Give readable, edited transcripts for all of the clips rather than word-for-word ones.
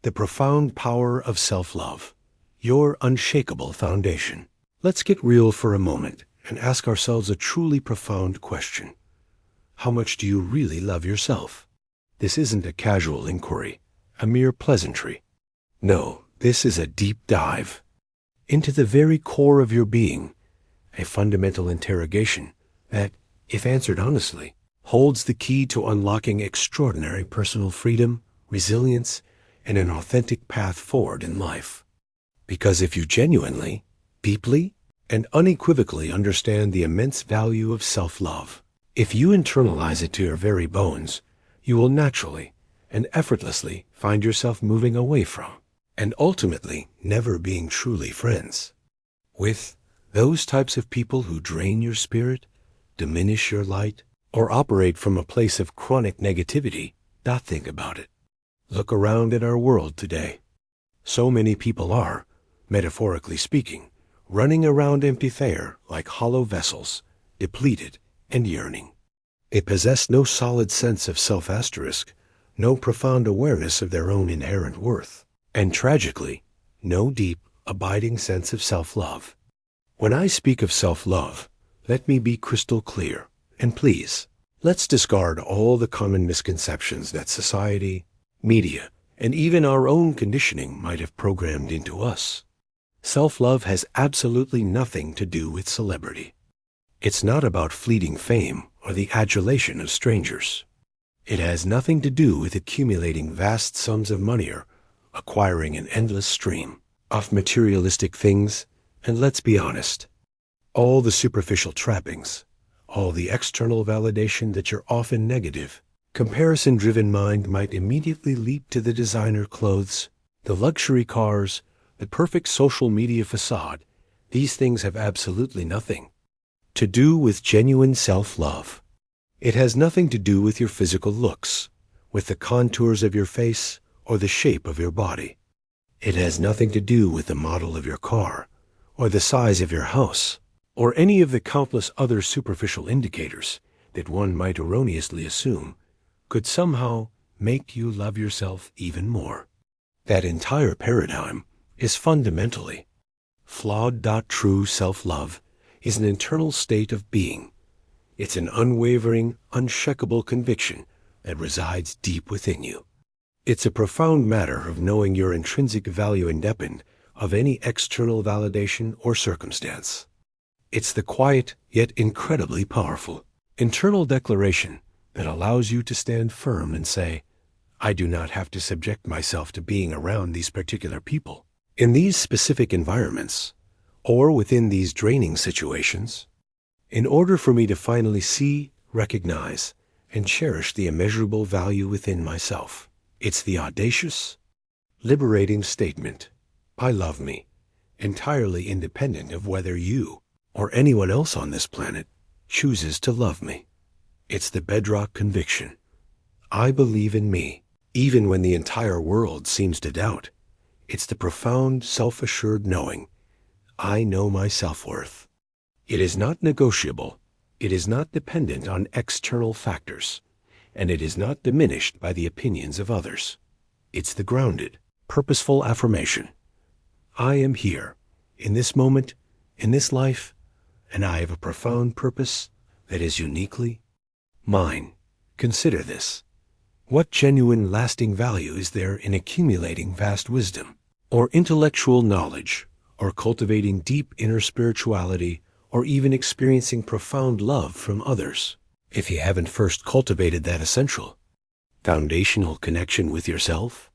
the profound power of self-love, your unshakable foundation. Let's get real for a moment and ask ourselves a truly profound question. How much do you really love yourself? This isn't a casual inquiry, a mere pleasantry. No, this is a deep dive into the very core of your being, a fundamental interrogation that, if answered honestly, holds the key to unlocking extraordinary personal freedom, resilience, and an authentic path forward in life. Because if you genuinely, deeply, and unequivocally understand the immense value of self-love, if you internalize it to your very bones, you will naturally and effortlessly find yourself moving away from, and ultimately never being truly friends with, those types of people who drain your spirit, diminish your light, or operate from a place of chronic negativity. Not think about it. Look around at our world today. So many people are, metaphorically speaking, running around empty there like hollow vessels, depleted and yearning. They possess no solid sense of self-asterisk, no profound awareness of their own inherent worth, and tragically, no deep, abiding sense of self-love. When I speak of self-love, let me be crystal clear, and please, let's discard all the common misconceptions that society, media, and even our own conditioning might have programmed into us. Self-love has absolutely nothing to do with celebrity. It's not about fleeting fame or the adulation of strangers. It has nothing to do with accumulating vast sums of money or acquiring an endless stream of materialistic things, and let's be honest, all the superficial trappings, all the external validation that your often negative, comparison-driven mind might immediately leap to the designer clothes, the luxury cars, the perfect social media facade. These things have absolutely nothing to do with genuine self-love. It has nothing to do with your physical looks, with the contours of your face, or the shape of your body. It has nothing to do with the model of your car, or the size of your house, or any of the countless other superficial indicators that one might erroneously assume could somehow make you love yourself even more. That entire paradigm is fundamentally flawed. True self-love is an internal state of being. It's an unwavering, unshakable conviction that resides deep within you. It's a profound matter of knowing your intrinsic value independent of any external validation or circumstance. It's the quiet, yet incredibly powerful, internal declaration that allows you to stand firm and say, I do not have to subject myself to being around these particular people, in these specific environments, or within these draining situations, in order for me to finally see, recognize, and cherish the immeasurable value within myself. It's the audacious, liberating statement, I love me, entirely independent of whether you or anyone else on this planet chooses to love me. It's the bedrock conviction, I believe in me, even when the entire world seems to doubt. It's the profound, self-assured knowing, I know my self-worth. It is not negotiable, it is not dependent on external factors, and it is not diminished by the opinions of others. It's the grounded, purposeful affirmation, I am here, in this moment, in this life, and I have a profound purpose that is uniquely mine. Consider this. What genuine lasting value is there in accumulating vast wisdom, or intellectual knowledge, or cultivating deep inner spirituality, or even experiencing profound love from others, if you haven't first cultivated that essential, foundational connection with yourself?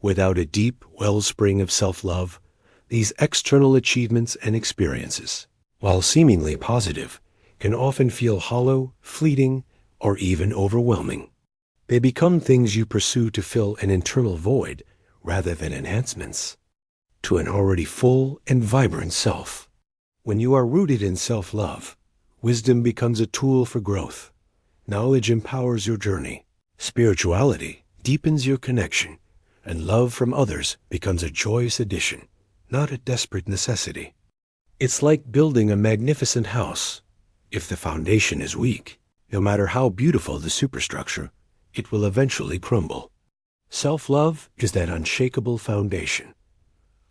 Without a deep wellspring of self-love, these external achievements and experiences, while seemingly positive, can often feel hollow, fleeting, or even overwhelming. They become things you pursue to fill an internal void rather than enhancements to an already full and vibrant self. When you are rooted in self-love, wisdom becomes a tool for growth. Knowledge empowers your journey. Spirituality deepens your connection, and love from others becomes a joyous addition, not a desperate necessity. It's like building a magnificent house. If the foundation is weak, no matter how beautiful the superstructure, it will eventually crumble. Self-love is that unshakable foundation.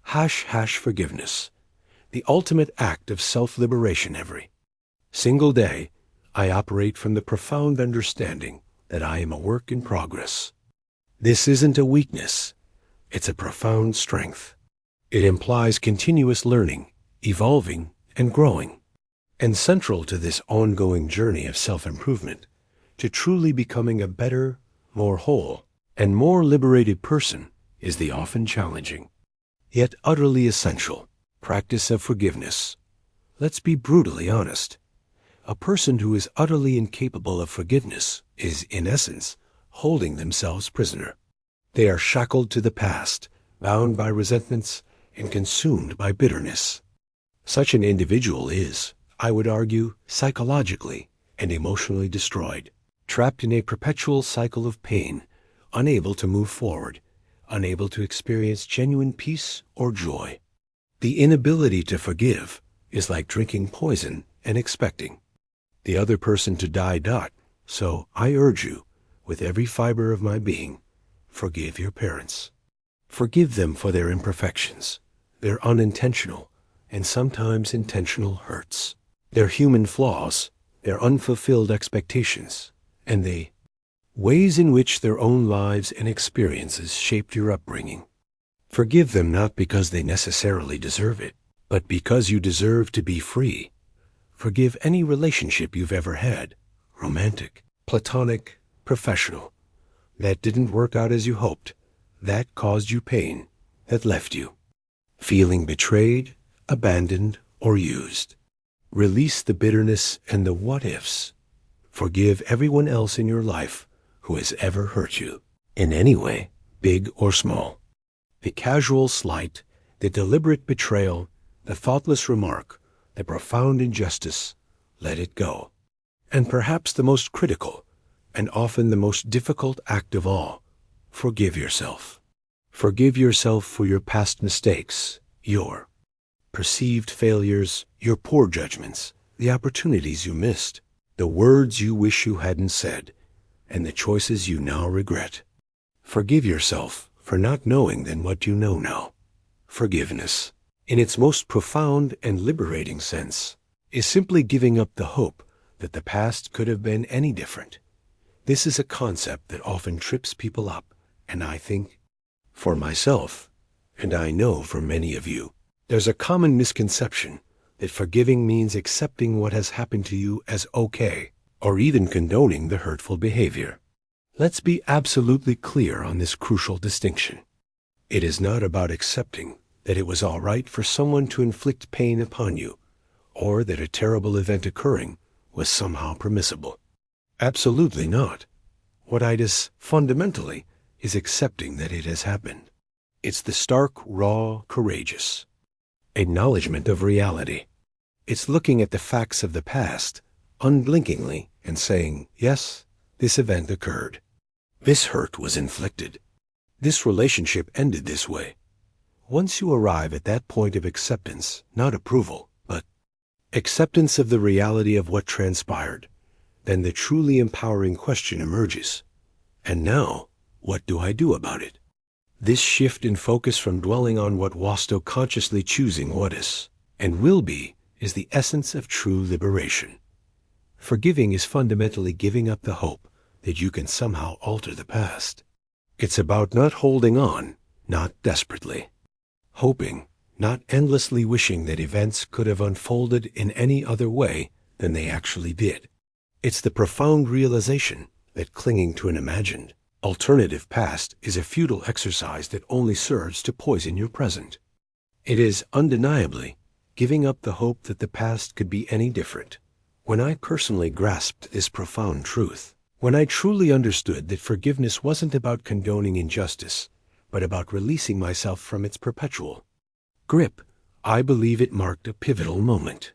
Forgiveness, the ultimate act of self-liberation. Every single day, I operate from the profound understanding that I am a work in progress. This isn't a weakness, it's a profound strength. It implies continuous learning, evolving, and growing. And central to this ongoing journey of self-improvement, to truly becoming a better, more whole, and more liberated person, is the often challenging, yet utterly essential, practice of forgiveness. Let's be brutally honest. A person who is utterly incapable of forgiveness is, in essence, holding themselves prisoner. They are shackled to the past, bound by resentments, and consumed by bitterness. Such an individual is, I would argue, psychologically and emotionally destroyed, trapped in a perpetual cycle of pain, unable to move forward, unable to experience genuine peace or joy. The inability to forgive is like drinking poison and expecting the other person to die. So I urge you, with every fiber of my being, forgive your parents. Forgive them for their imperfections, their unintentional and sometimes intentional hurts, their human flaws, their unfulfilled expectations, and the ways in which their own lives and experiences shaped your upbringing. Forgive them not because they necessarily deserve it, but because you deserve to be free. Forgive any relationship you've ever had, romantic, platonic, professional, that didn't work out as you hoped, that caused you pain, that left you feeling betrayed, abandoned, or used. Release the bitterness and the what-ifs. Forgive everyone else in your life who has ever hurt you, in any way, big or small. The casual slight, the deliberate betrayal, the thoughtless remark, the profound injustice, let it go. And perhaps the most critical, and often the most difficult act of all, forgive yourself. Forgive yourself for your past mistakes, your perceived failures, your poor judgments, the opportunities you missed, the words you wish you hadn't said, and the choices you now regret. Forgive yourself for not knowing then what you know now. Forgiveness, in its most profound and liberating sense, is simply giving up the hope that the past could have been any different. This is a concept that often trips people up, and I think, for myself, and I know for many of you, there's a common misconception that forgiving means accepting what has happened to you as okay, or even condoning the hurtful behavior. Let's be absolutely clear on this crucial distinction. It is not about accepting that it was all right for someone to inflict pain upon you, or that a terrible event occurring was somehow permissible. Absolutely not. What it is fundamentally is accepting that it has happened. It's the stark, raw, courageous acknowledgement of reality. It's looking at the facts of the past, unblinkingly, and saying, yes, this event occurred. This hurt was inflicted. This relationship ended this way. Once you arrive at that point of acceptance, not approval, but acceptance of the reality of what transpired, then the truly empowering question emerges. And now, what do I do about it? This shift in focus from dwelling on what was to consciously choosing what is, and will be, is the essence of true liberation. Forgiving is fundamentally giving up the hope that you can somehow alter the past. It's about not holding on, not desperately hoping, not endlessly wishing that events could have unfolded in any other way than they actually did. It's the profound realization that clinging to an imagined, alternative past is a futile exercise that only serves to poison your present. It is undeniably giving up the hope that the past could be any different. When I personally grasped this profound truth, when I truly understood that forgiveness wasn't about condoning injustice, but about releasing myself from its perpetual grip, I believe it marked a pivotal moment.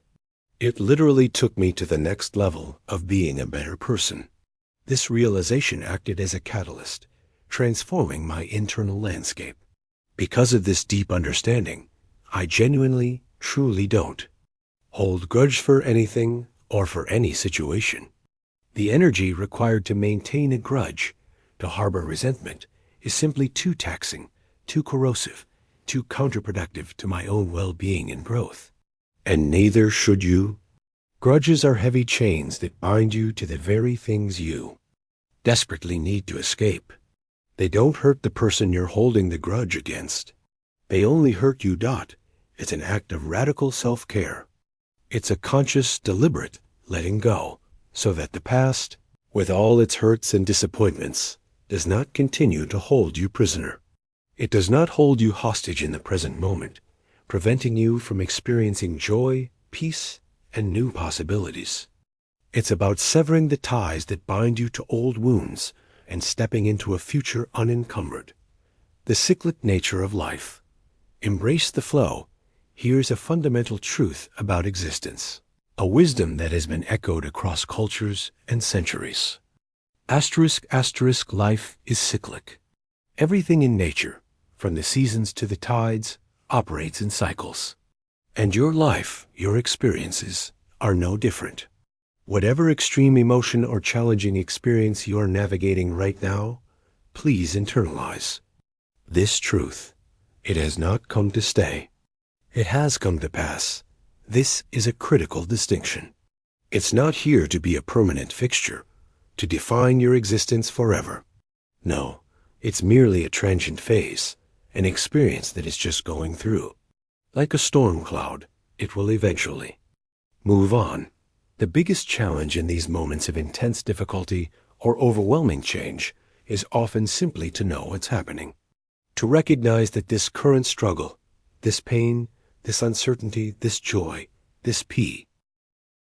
It literally took me to the next level of being a better person. This realization acted as a catalyst, transforming my internal landscape. Because of this deep understanding, I genuinely, truly don't hold grudge for anything or for any situation. The energy required to maintain a grudge, to harbor resentment, is simply too taxing, too corrosive, too counterproductive to my own well-being and growth. And neither should you. Grudges are heavy chains that bind you to the very things you desperately need to escape. They don't hurt the person you're holding the grudge against. They only hurt you. It's an act of radical self-care. It's a conscious, deliberate letting go, so that the past, with all its hurts and disappointments, does not continue to hold you prisoner. It does not hold you hostage in the present moment, preventing you from experiencing joy, peace, and new possibilities. It's about severing the ties that bind you to old wounds and stepping into a future unencumbered. The cyclic nature of life. Embrace the flow. Here's a fundamental truth about existence, a wisdom that has been echoed across cultures and centuries. Life is cyclic. Everything in nature, from the seasons to the tides, operates in cycles. And your life, your experiences, are no different. Whatever extreme emotion or challenging experience you are navigating right now, please internalize this truth. It has not come to stay. It has come to pass. This is a critical distinction. It's not here to be a permanent fixture, to define your existence forever. No, it's merely a transient phase, an experience that is just going through. Like a storm cloud, it will eventually move on. The biggest challenge in these moments of intense difficulty or overwhelming change is often simply to know what's happening. To recognize that this current struggle, this pain, this uncertainty, this joy, this peace,